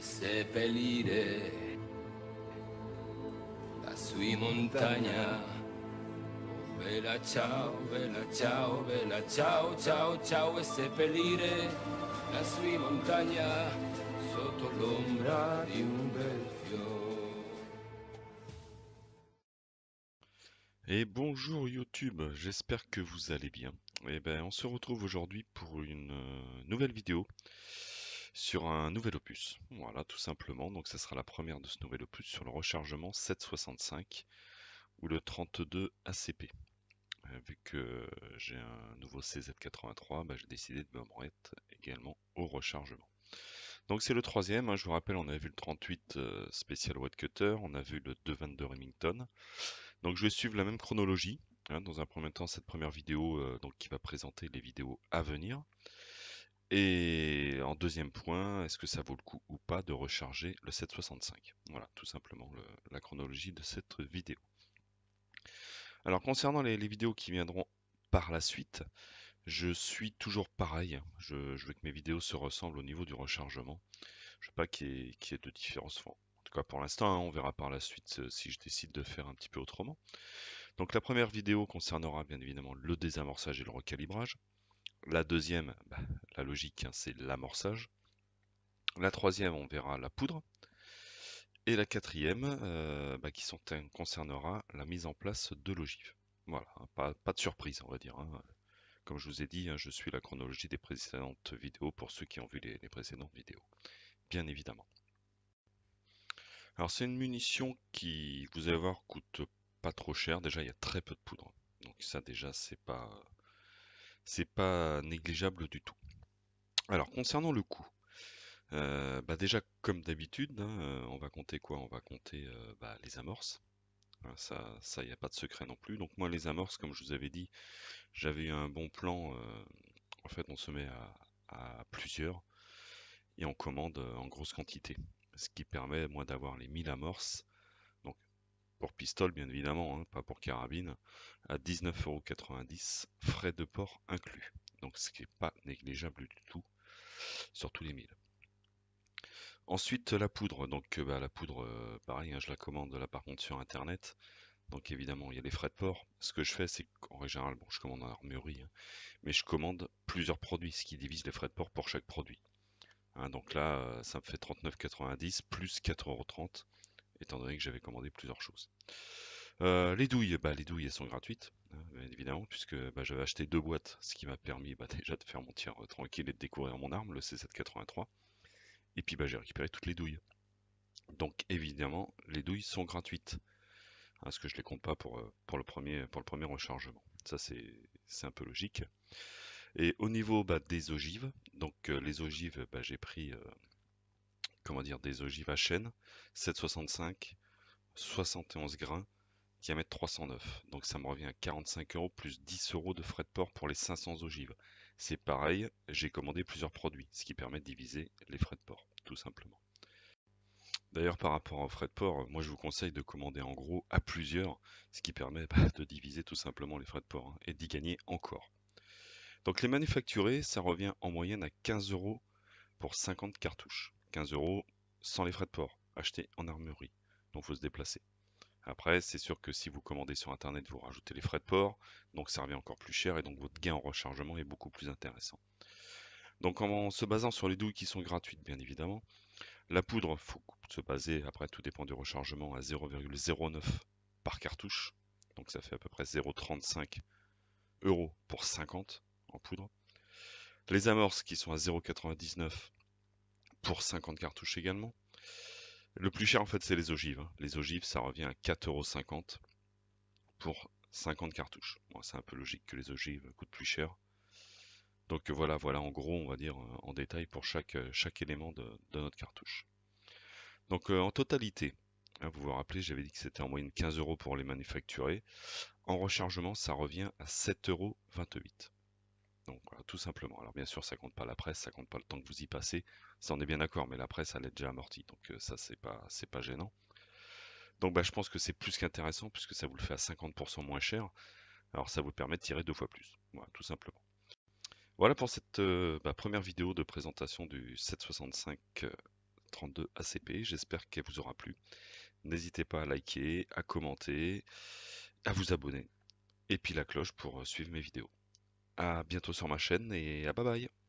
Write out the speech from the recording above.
seppellire la sua montagna. Bella ciao, bella ciao, bella ciao, ciao, ciao, e seppellire la sua montagna sotto l'ombra di un bel fiore. Et bonjour YouTube, j'espère que vous allez bien. Et ben, on se retrouve aujourd'hui pour une nouvelle vidéo sur un nouvel opus. Voilà, tout simplement. Donc, ça sera la première de ce nouvel opus sur le rechargement 765 ou le 32 ACP. Vu que j'ai un nouveau CZ83, ben, j'ai décidé de me remettre également au rechargement. Donc, c'est le troisième. Hein, je vous rappelle, on a vu le 38 spécial Wattcutter, on a vu le 222 Remington. Donc je vais suivre la même chronologie. Hein, dans un premier temps, cette première vidéo donc, qui va présenter les vidéos à venir. Et en deuxième point, est-ce que ça vaut le coup ou pas de recharger le 765? Voilà, tout simplement la chronologie de cette vidéo. Alors concernant les vidéos qui viendront par la suite, je suis toujours pareil. Je veux que mes vidéos se ressemblent au niveau du rechargement. Je veux pas qu'il y ait de différence. Enfin, en tout cas pour l'instant, hein, on verra par la suite si je décide de faire un petit peu autrement. Donc la première vidéo concernera bien évidemment le désamorçage et le recalibrage. La deuxième, la logique, hein, c'est l'amorçage. La troisième, on verra la poudre. Et la quatrième, concernera la mise en place de l'ogive. Voilà, hein, pas de surprise, on va dire. Hein. Comme je vous ai dit, hein, je suis la chronologie des précédentes vidéos pour ceux qui ont vu les précédentes vidéos, bien évidemment. Alors c'est une munition qui, vous allez voir, coûte pas trop cher. Déjà, il y a très peu de poudre. Donc ça déjà, c'est pas négligeable du tout. Alors concernant le coût, déjà comme d'habitude, hein, on va compter quoi? On va compter les amorces. Hein, ça y a pas de secret non plus. Donc moi les amorces, comme je vous avais dit, j'avais eu un bon plan. En fait, on se met à plusieurs et on commande en grosse quantité, ce qui permet moi d'avoir les 1000 amorces. Donc pour pistolet bien évidemment, hein, pas pour carabine, à 19,90 €, frais de port inclus. Donc ce qui est pas négligeable du tout sur tous les 1000. Ensuite, la poudre. Donc, la poudre, pareil, hein, je la commande là par contre sur internet. Donc, évidemment, il y a les frais de port. Ce que je fais, c'est qu'en général, bon, je commande en armurerie, hein, mais je commande plusieurs produits, ce qui divise les frais de port pour chaque produit. Hein, donc là, ça me fait 39,90 plus 4,30 €, étant donné que j'avais commandé plusieurs choses. Les douilles, les douilles, elles sont gratuites, hein, bien évidemment, puisque j'avais acheté 2 boîtes, ce qui m'a permis déjà de faire mon tir tranquille et de découvrir mon arme, le C783. Et puis j'ai récupéré toutes les douilles. Donc évidemment, les douilles sont gratuites, hein, parce que je les compte pas pour le premier rechargement. Ça c'est un peu logique. Et au niveau des ogives, donc les ogives, j'ai pris comment dire, des ogives à chaîne, 7,65, 71 grains, diamètre 309. Donc ça me revient à 45 € plus 10 € de frais de port pour les 500 ogives. C'est pareil, j'ai commandé plusieurs produits, ce qui permet de diviser les frais de port, tout simplement. D'ailleurs, par rapport aux frais de port, moi je vous conseille de commander en gros à plusieurs, ce qui permet de diviser tout simplement les frais de port, hein, et d'y gagner encore. Donc les manufacturés, ça revient en moyenne à 15 € pour 50 cartouches. 15 € sans les frais de port, achetés en armurerie. Donc il faut se déplacer. Après, c'est sûr que si vous commandez sur internet, vous rajoutez les frais de port, donc ça revient encore plus cher et donc votre gain en rechargement est beaucoup plus intéressant. Donc en se basant sur les douilles qui sont gratuites, bien évidemment, la poudre, faut se baser, après tout dépend du rechargement, à 0,09 par cartouche. Donc ça fait à peu près 0,35 € pour 50 en poudre. Les amorces qui sont à 0,99 pour 50 cartouches également. Le plus cher en fait c'est les ogives. Hein. Les ogives ça revient à 4,50 € pour 50 cartouches. Bon, c'est un peu logique que les ogives coûtent plus cher. Donc voilà en gros on va dire en détail pour chaque élément de notre cartouche. Donc en totalité, hein, vous vous rappelez, j'avais dit que c'était en moyenne 15 € pour les manufacturés. En rechargement, ça revient à 7,28 €. Donc voilà, tout simplement. Alors bien sûr, ça compte pas la presse, ça compte pas le temps que vous y passez. Ça on est bien d'accord, mais la presse elle est déjà amortie, donc ça c'est pas gênant. Donc je pense que c'est plus qu'intéressant puisque ça vous le fait à 50% moins cher. Alors ça vous permet de tirer 2 fois plus. Voilà, tout simplement. Voilà pour cette première vidéo de présentation du 765 32 ACP. J'espère qu'elle vous aura plu. N'hésitez pas à liker, à commenter, à vous abonner et puis la cloche pour suivre mes vidéos. À bientôt sur ma chaîne et à bye bye.